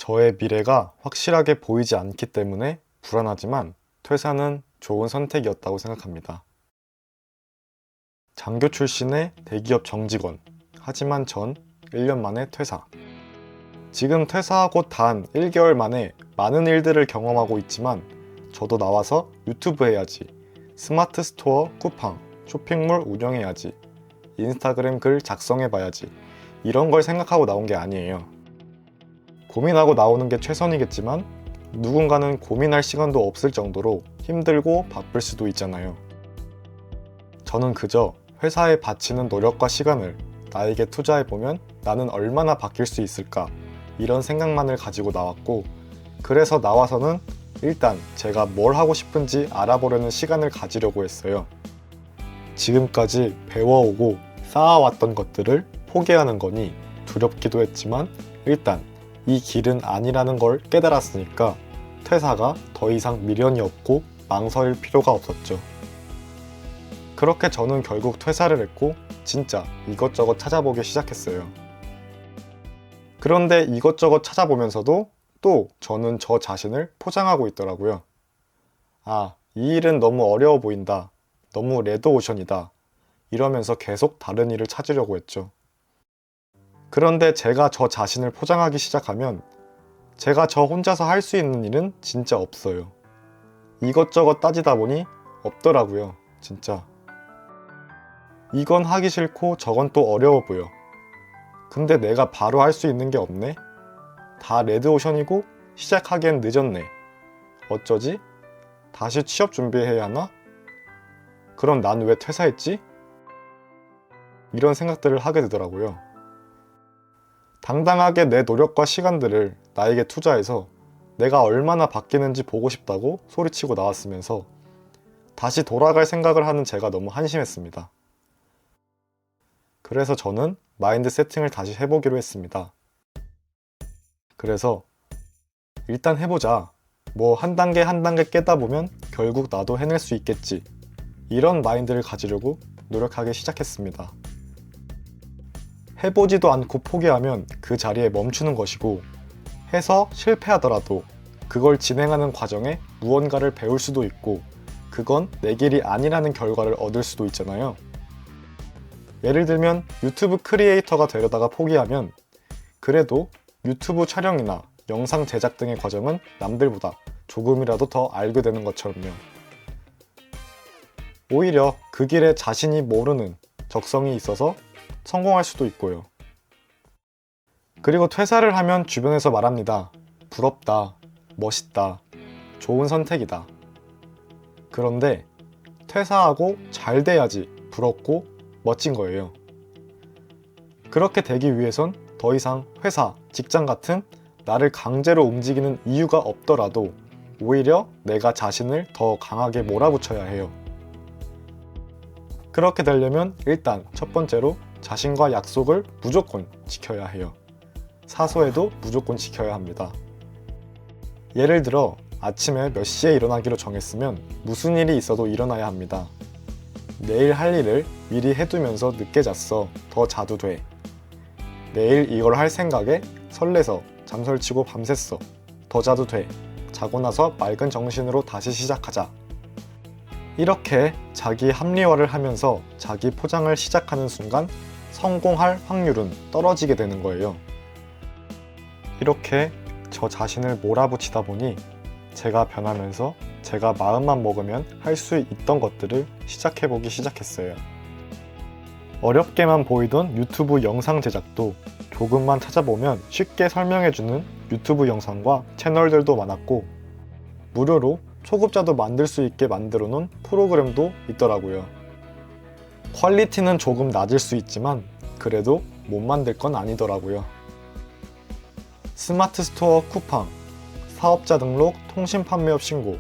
저의 미래가 확실하게 보이지 않기 때문에 불안하지만 퇴사는 좋은 선택이었다고 생각합니다. 장교 출신의 대기업 정직원, 하지만 전 1년 만에 퇴사. 지금 퇴사하고 단 1개월 만에 많은 일들을 경험하고 있지만 저도 나와서 유튜브 해야지, 스마트 스토어 쿠팡, 쇼핑몰 운영해야지, 인스타그램 글 작성해봐야지, 이런 걸 생각하고 나온 게 아니에요. 고민하고 나오는 게 최선이겠지만 누군가는 고민할 시간도 없을 정도로 힘들고 바쁠 수도 있잖아요. 저는 그저 회사에 바치는 노력과 시간을 나에게 투자해보면 나는 얼마나 바뀔 수 있을까, 이런 생각만을 가지고 나왔고, 그래서 나와서는 일단 제가 뭘 하고 싶은지 알아보려는 시간을 가지려고 했어요. 지금까지 배워오고 쌓아왔던 것들을 포기하는 거니 두렵기도 했지만 일단 이 길은 아니라는 걸 깨달았으니까 퇴사가 더 이상 미련이 없고 망설일 필요가 없었죠. 그렇게 저는 결국 퇴사를 했고 진짜 이것저것 찾아보기 시작했어요. 그런데 이것저것 찾아보면서도 또 저는 저 자신을 포장하고 있더라고요. 아, 이 일은 너무 어려워 보인다. 너무 레드오션이다. 이러면서 계속 다른 일을 찾으려고 했죠. 그런데 제가 저 자신을 포장하기 시작하면 제가 저 혼자서 할 수 있는 일은 진짜 없어요. 이것저것 따지다 보니 없더라고요, 진짜. 이건 하기 싫고 저건 또 어려워 보여. 근데 내가 바로 할 수 있는 게 없네? 다 레드오션이고 시작하기엔 늦었네. 어쩌지? 다시 취업 준비해야 하나? 그럼 난 왜 퇴사했지? 이런 생각들을 하게 되더라고요. 당당하게 내 노력과 시간들을 나에게 투자해서 내가 얼마나 바뀌는지 보고 싶다고 소리치고 나왔으면서 다시 돌아갈 생각을 하는 제가 너무 한심했습니다. 그래서 저는 마인드 세팅을 다시 해보기로 했습니다. 그래서 일단 해보자. 뭐 한 단계 한 단계 깨다 보면 결국 나도 해낼 수 있겠지. 이런 마인드를 가지려고 노력하기 시작했습니다. 해보지도 않고 포기하면 그 자리에 멈추는 것이고, 해서 실패하더라도 그걸 진행하는 과정에 무언가를 배울 수도 있고, 그건 내 길이 아니라는 결과를 얻을 수도 있잖아요. 예를 들면 유튜브 크리에이터가 되려다가 포기하면 그래도 유튜브 촬영이나 영상 제작 등의 과정은 남들보다 조금이라도 더 알게 되는 것처럼요. 오히려 그 길에 자신이 모르는 적성이 있어서 성공할 수도 있고요. 그리고 퇴사를 하면 주변에서 말합니다. 부럽다, 멋있다, 좋은 선택이다. 그런데 퇴사하고 잘 돼야지 부럽고 멋진 거예요. 그렇게 되기 위해선 더 이상 회사, 직장 같은 나를 강제로 움직이는 이유가 없더라도 오히려 내가 자신을 더 강하게 몰아붙여야 해요. 그렇게 되려면 일단 첫 번째로 자신과 약속을 무조건 지켜야 해요. 사소해도 무조건 지켜야 합니다. 예를 들어 아침에 몇 시에 일어나기로 정했으면 무슨 일이 있어도 일어나야 합니다. 내일 할 일을 미리 해두면서 늦게 잤어. 더 자도 돼. 내일 이걸 할 생각에 설레서 잠설치고 밤샜어. 더 자도 돼. 자고 나서 맑은 정신으로 다시 시작하자. 이렇게 자기 합리화를 하면서 자기 포장을 시작하는 순간 성공할 확률은 떨어지게 되는 거예요. 이렇게 저 자신을 몰아붙이다 보니 제가 변하면서 제가 마음만 먹으면 할 수 있던 것들을 시작해보기 시작했어요. 어렵게만 보이던 유튜브 영상 제작도 조금만 찾아보면 쉽게 설명해주는 유튜브 영상과 채널들도 많았고, 무료로 초급자도 만들 수 있게 만들어 놓은 프로그램도 있더라고요. 퀄리티는 조금 낮을 수 있지만 그래도 못 만들 건 아니더라고요. 스마트 스토어 쿠팡, 사업자 등록, 통신 판매업 신고.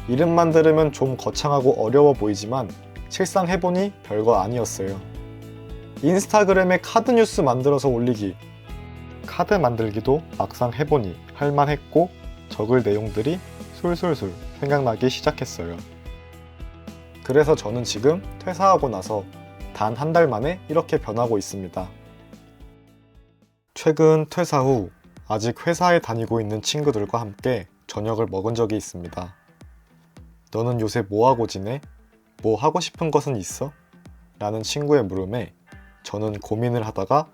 이름만 들으면 좀 거창하고 어려워 보이지만 실상 해보니 별거 아니었어요. 인스타그램에 카드 뉴스 만들어서 올리기. 카드 만들기도 막상 해보니 할만했고 적을 내용들이 술술술 생각나기 시작했어요. 그래서 저는 지금 퇴사하고 나서 단 한 달 만에 이렇게 변하고 있습니다. 최근 퇴사 후 아직 회사에 다니고 있는 친구들과 함께 저녁을 먹은 적이 있습니다. 너는 요새 뭐하고 지내? 뭐 하고 싶은 것은 있어? 라는 친구의 물음에 저는 고민을 하다가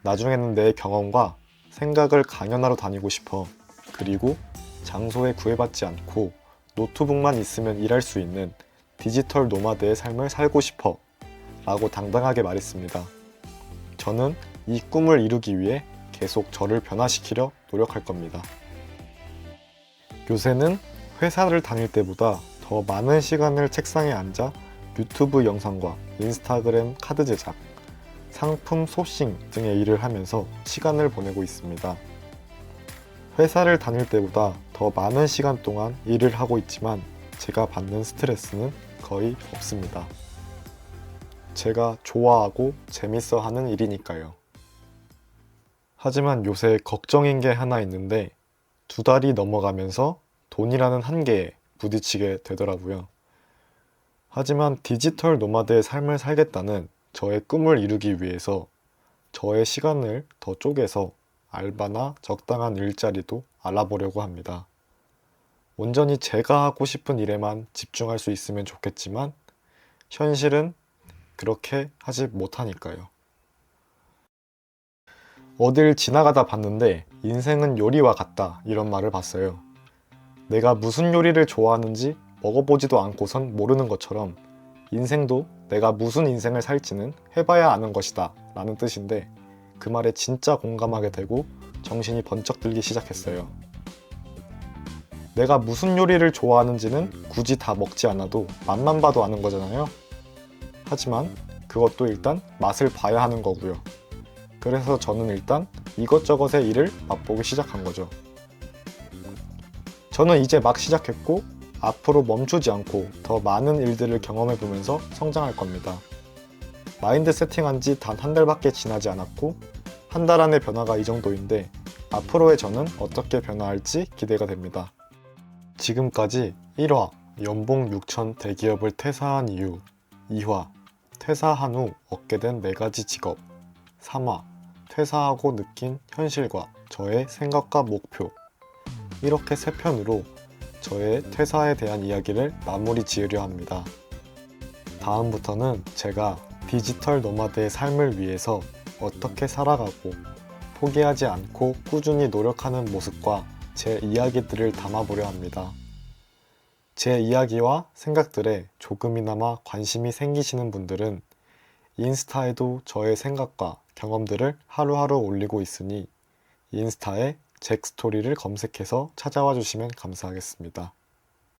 나중에는 내 경험과 생각을 강연하러 다니고 싶어. 그리고 장소에 구애받지 않고 노트북만 있으면 일할 수 있는 디지털 노마드의 삶을 살고 싶어. 라고 당당하게 말했습니다. 저는 이 꿈을 이루기 위해 계속 저를 변화시키려 노력할 겁니다. 요새는 회사를 다닐 때보다 더 많은 시간을 책상에 앉아 유튜브 영상과 인스타그램 카드 제작, 상품 소싱 등의 일을 하면서 시간을 보내고 있습니다. 회사를 다닐 때보다 더 많은 시간 동안 일을 하고 있지만 제가 받는 스트레스는 거의 없습니다. 제가 좋아하고 재밌어 하는 일이니까요. 하지만 요새 걱정인 게 하나 있는데 2달이 넘어가면서 돈이라는 한계에 부딪히게 되더라고요. 하지만 디지털 노마드의 삶을 살겠다는 저의 꿈을 이루기 위해서 저의 시간을 더 쪼개서 알바나 적당한 일자리도 알아보려고 합니다. 온전히 제가 하고 싶은 일에만 집중할 수 있으면 좋겠지만 현실은 그렇게 하지 못하니까요. 어딜 지나가다 봤는데 인생은 요리와 같다 이런 말을 봤어요. 내가 무슨 요리를 좋아하는지 먹어보지도 않고선 모르는 것처럼 인생도 내가 무슨 인생을 살지는 해봐야 아는 것이다 라는 뜻인데 그 말에 진짜 공감하게 되고 정신이 번쩍 들기 시작했어요. 내가 무슨 요리를 좋아하는지는 굳이 다 먹지 않아도 맛만 봐도 아는 거잖아요. 하지만 그것도 일단 맛을 봐야 하는 거고요. 그래서 저는 일단 이것저것의 일을 맛보기 시작한 거죠. 저는 이제 막 시작했고 앞으로 멈추지 않고 더 많은 일들을 경험해보면서 성장할 겁니다. 마인드 세팅한 지 단 한 달밖에 지나지 않았고 한 달 안의 변화가 이 정도인데 앞으로의 저는 어떻게 변화할지 기대가 됩니다. 지금까지 1화 연봉 6천 대기업을 퇴사한 이유, 2화 퇴사한 후 얻게 된 4가지 직업, 3화 퇴사하고 느낀 현실과 저의 생각과 목표, 이렇게 3편으로 저의 퇴사에 대한 이야기를 마무리 지으려 합니다. 다음부터는 제가 디지털 노마드의 삶을 위해서 어떻게 살아가고 포기하지 않고 꾸준히 노력하는 모습과 제 이야기들을 담아보려 합니다. 제 이야기와 생각들에 조금이나마 관심이 생기시는 분들은 인스타에도 저의 생각과 경험들을 하루하루 올리고 있으니 인스타에 잭스토리를 검색해서 찾아와 주시면 감사하겠습니다.